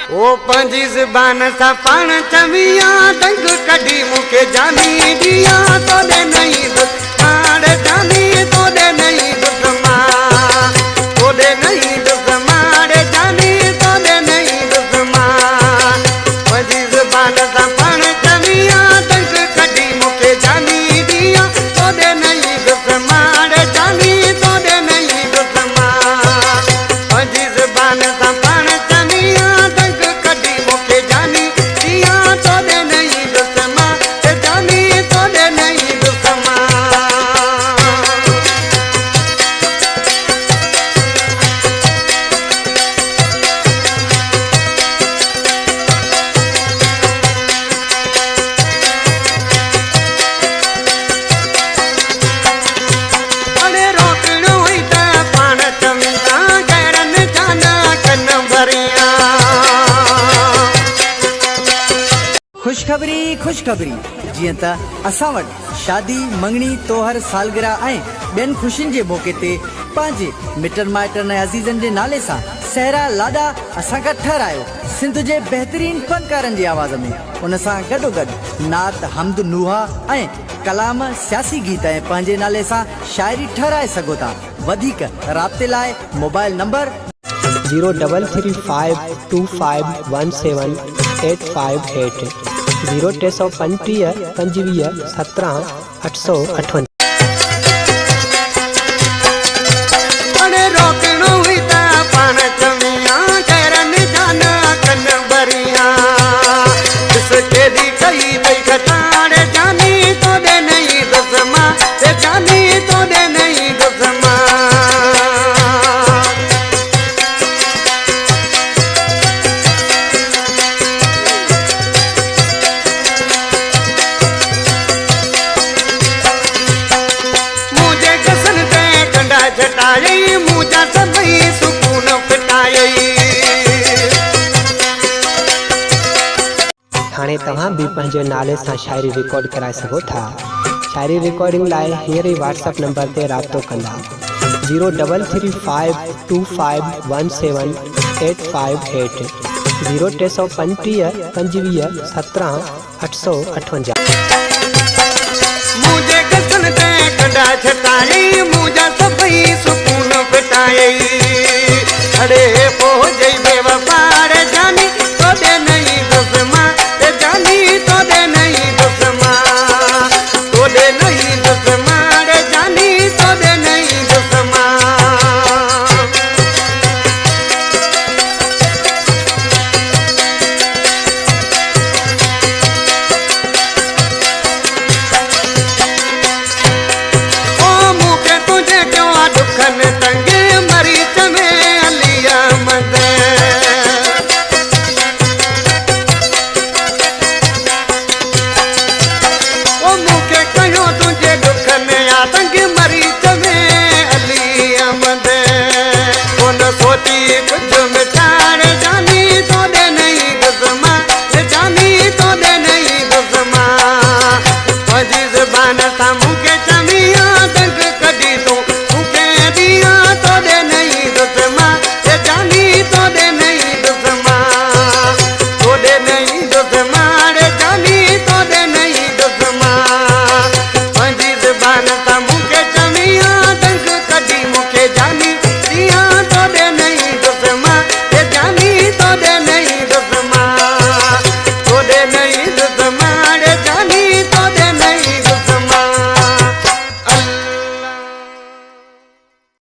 ओ पंजी ज़बान सा पाण चविया दंग कढी मुके जानी दिया तो दे नहीं दुश्मन जानी तो दे नहीं दुश्मन तो दे नहीं दुश्मन जानी तो दे नहीं दुश्मन पंजी ज़बान सा पाण चविया दंग कढी मुके जानी दिया तो दे नहीं दुश्मन जानी तो दे नहीं दुश्मन पंजी ज़बान सा पाण खुशखबरी जी असां वटि शादी मंगनी तोहर सालगिरह ऐं ॿियनि ख़ुशियुनि जे मौक़े ते पंहिंजे मिटनि माइटनि ऐं अज़ीज़नि जे नाले सां सहरा लाॾा असां खां ठहिरायो सिंध जे बहितरीन फ़नकारनि जी आवाज़ में। उन सां गॾोगॾु नात हमद नुहा ऐं कलाम सियासी गीत ऐं पंहिंजे नाले सां शाइरी ठहिराए सघो था। वधीक राब्ते लाइ मोबाइल नंबर 03352517858 0335 25 17 858। हाणे तव्हां भी पंहिंजे नाले सां शायरी रिकॉर्ड कराए सघो था। शायरी रिकॉर्डिंग लाइ हींअर ई व्हाट्सएप नंबर ते राब्तो कंदा 03352517858 0335 25 17 858। मुझे गसन ते कंडा छटाई मुझा सभई सुकून पिटाई अरे हो जई बेवफा